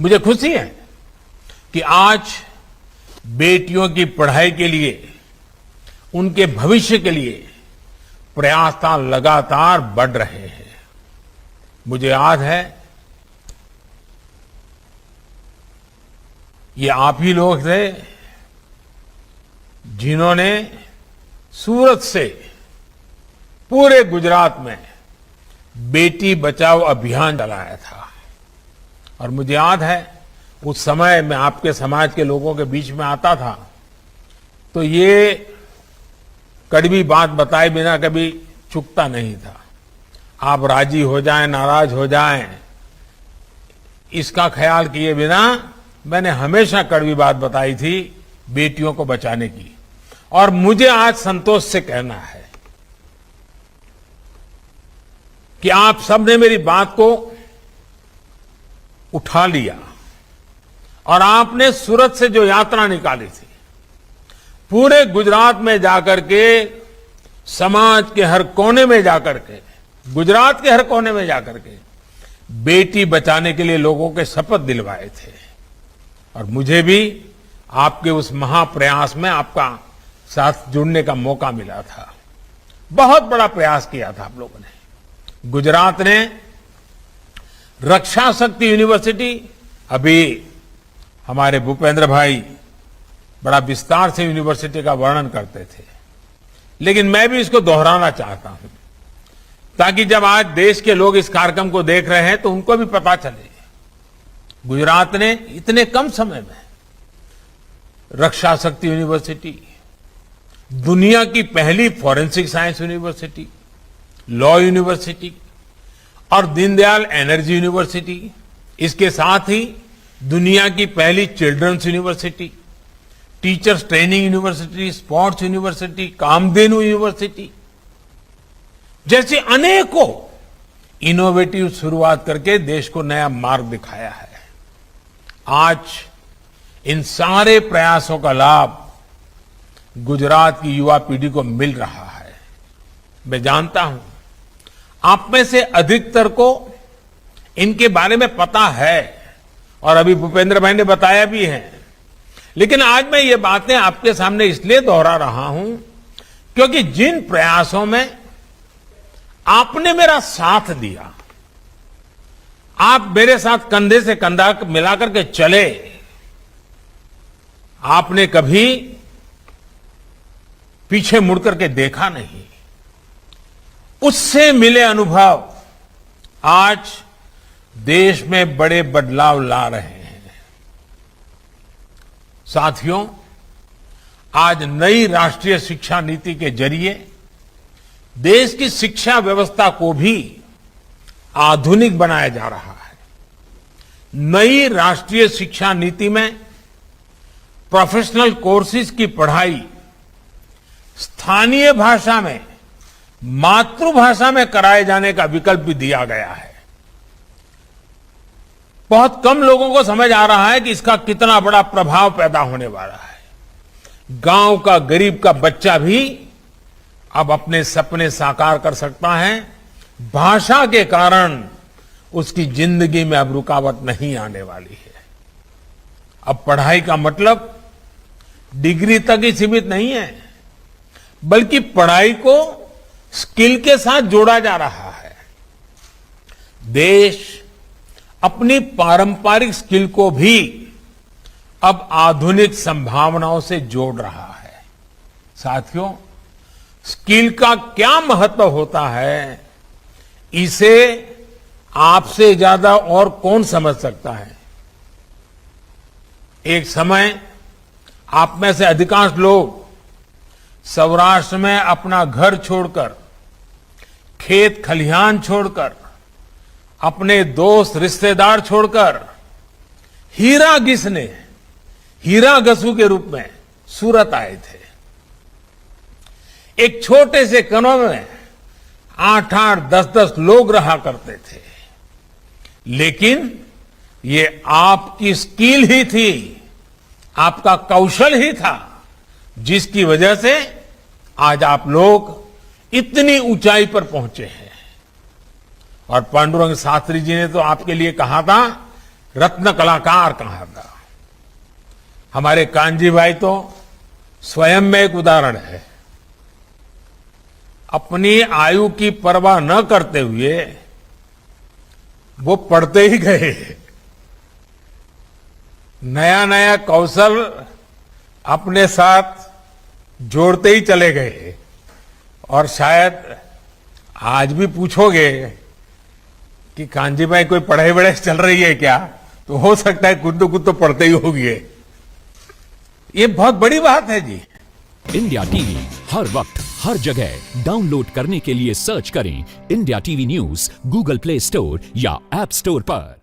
मुझे खुशी है कि आज बेटियों की पढ़ाई के लिए, उनके भविष्य के लिए प्रयास लगातार बढ़ रहे हैं। मुझे याद है ये आप ही लोग थे जिन्होंने सूरत से पूरे गुजरात में बेटी बचाओ अभियान चलाया था। और मुझे याद है उस समय मैं आपके समाज के लोगों के बीच में आता था तो ये कड़वी बात बताए बिना कभी चुकता नहीं था। आप राजी हो जाएं, नाराज हो जाएं, इसका ख्याल किए बिना मैंने हमेशा कड़वी बात बताई थी बेटियों को बचाने की। और मुझे आज संतोष से कहना है कि आप सबने मेरी बात को उठा लिया और आपने सूरत से जो यात्रा निकाली थी, पूरे गुजरात में जाकर के, समाज के हर कोने में जाकर के, गुजरात के हर कोने में जाकर के बेटी बचाने के लिए लोगों के शपथ दिलवाए थे। और मुझे भी आपके उस महाप्रयास में आपका साथ जुड़ने का मौका मिला था। बहुत बड़ा प्रयास किया था आप लोगों ने। गुजरात ने रक्षा शक्ति यूनिवर्सिटी, अभी हमारे भूपेंद्र भाई बड़ा विस्तार से यूनिवर्सिटी का वर्णन करते थे, लेकिन मैं भी इसको दोहराना चाहता हूं ताकि जब आज देश के लोग इस कार्यक्रम को देख रहे हैं तो उनको भी पता चले। गुजरात ने इतने कम समय में रक्षा शक्ति यूनिवर्सिटी, दुनिया की पहली forensic science university, law university और दीनदयाल एनर्जी यूनिवर्सिटी, इसके साथ ही दुनिया की पहली children's university, teachers training university, sports university, Kamdhenu university जैसी अनेकों इनोवेटिव शुरुआत करके देश को नया मार्ग दिखाया है। आज इन सारे प्रयासों का लाभ गुजरात की युवा पीढ़ी को मिल रहा है। मैं जानता हूं आप में से अधिकतर को इनके बारे में पता है और अभी भूपेंद्र भाई ने बताया भी है, लेकिन आज मैं ये बातें आपके सामने इसलिए दोहरा रहा हूं क्योंकि जिन प्रयासों में आपने मेरा साथ दिया, आप मेरे साथ कंधे से कंधा मिलाकर के चले, आपने कभी पीछे मुड़कर के देखा नहीं, उससे मिले अनुभव आज देश में बड़े बदलाव ला रहे हैं। साथियों, आज नई राष्ट्रीय शिक्षा नीति के जरिए देश की शिक्षा व्यवस्था को भी आधुनिक बनाया जा रहा है। नई राष्ट्रीय शिक्षा नीति में प्रोफेशनल कोर्सेज की पढ़ाई स्थानीय भाषा में, मातृभाषा में कराए जाने का विकल्प भी दिया गया है। बहुत कम लोगों को समझ आ रहा है कि इसका कितना बड़ा प्रभाव पैदा होने वाला है। गांव का गरीब का बच्चा भी अब अपने सपने साकार कर सकता है। भाषा के कारण उसकी जिंदगी में अब रुकावट नहीं आने वाली है। अब पढ़ाई का मतलब डिग्री तक ही सीमित नहीं है, बल्कि पढ़ाई को स्किल के साथ जोड़ा जा रहा है। देश अपनी पारंपरिक स्किल को भी अब आधुनिक संभावनाओं से जोड़ रहा है। साथियों, स्किल का क्या महत्व होता है, इसे आपसे ज्यादा और कौन समझ सकता है। एक समय आप में से अधिकांश लोग सौराष्ट्र में अपना घर छोड़कर, खेत खलिहान छोड़कर, अपने दोस्त रिश्तेदार छोड़कर हीरा घिसने, हीरा घसू के रूप में सूरत आए थे। एक छोटे से कमरे में 8-8, 10-10 लोग रहा करते थे, लेकिन ये आपकी स्किल ही थी, आपका कौशल ही था, जिसकी वजह से आज आप लोग इतनी ऊंचाई पर पहुंचे हैं। और पांडुरंग शास्त्री जी ने तो आपके लिए कहा था रत्न कलाकार कहा था। हमारे कान्जी भाई तो स्वयं में एक उदाहरण है। अपनी आयु की परवाह न करते हुए वो पढ़ते ही गए, नया नया कौशल अपने साथ जोड़ते ही चले गए। और शायद आज भी पूछोगे कि कान्जी भाई कोई पढ़ाई वढ़ाई चल रही है क्या, तो हो सकता है कुछ तो पढ़ते ही होंगे। ये बहुत बड़ी बात है जी। इंडिया टीवी हर वक्त हर जगह डाउनलोड करने के लिए सर्च करें India TV news Google play store या ऐप स्टोर पर।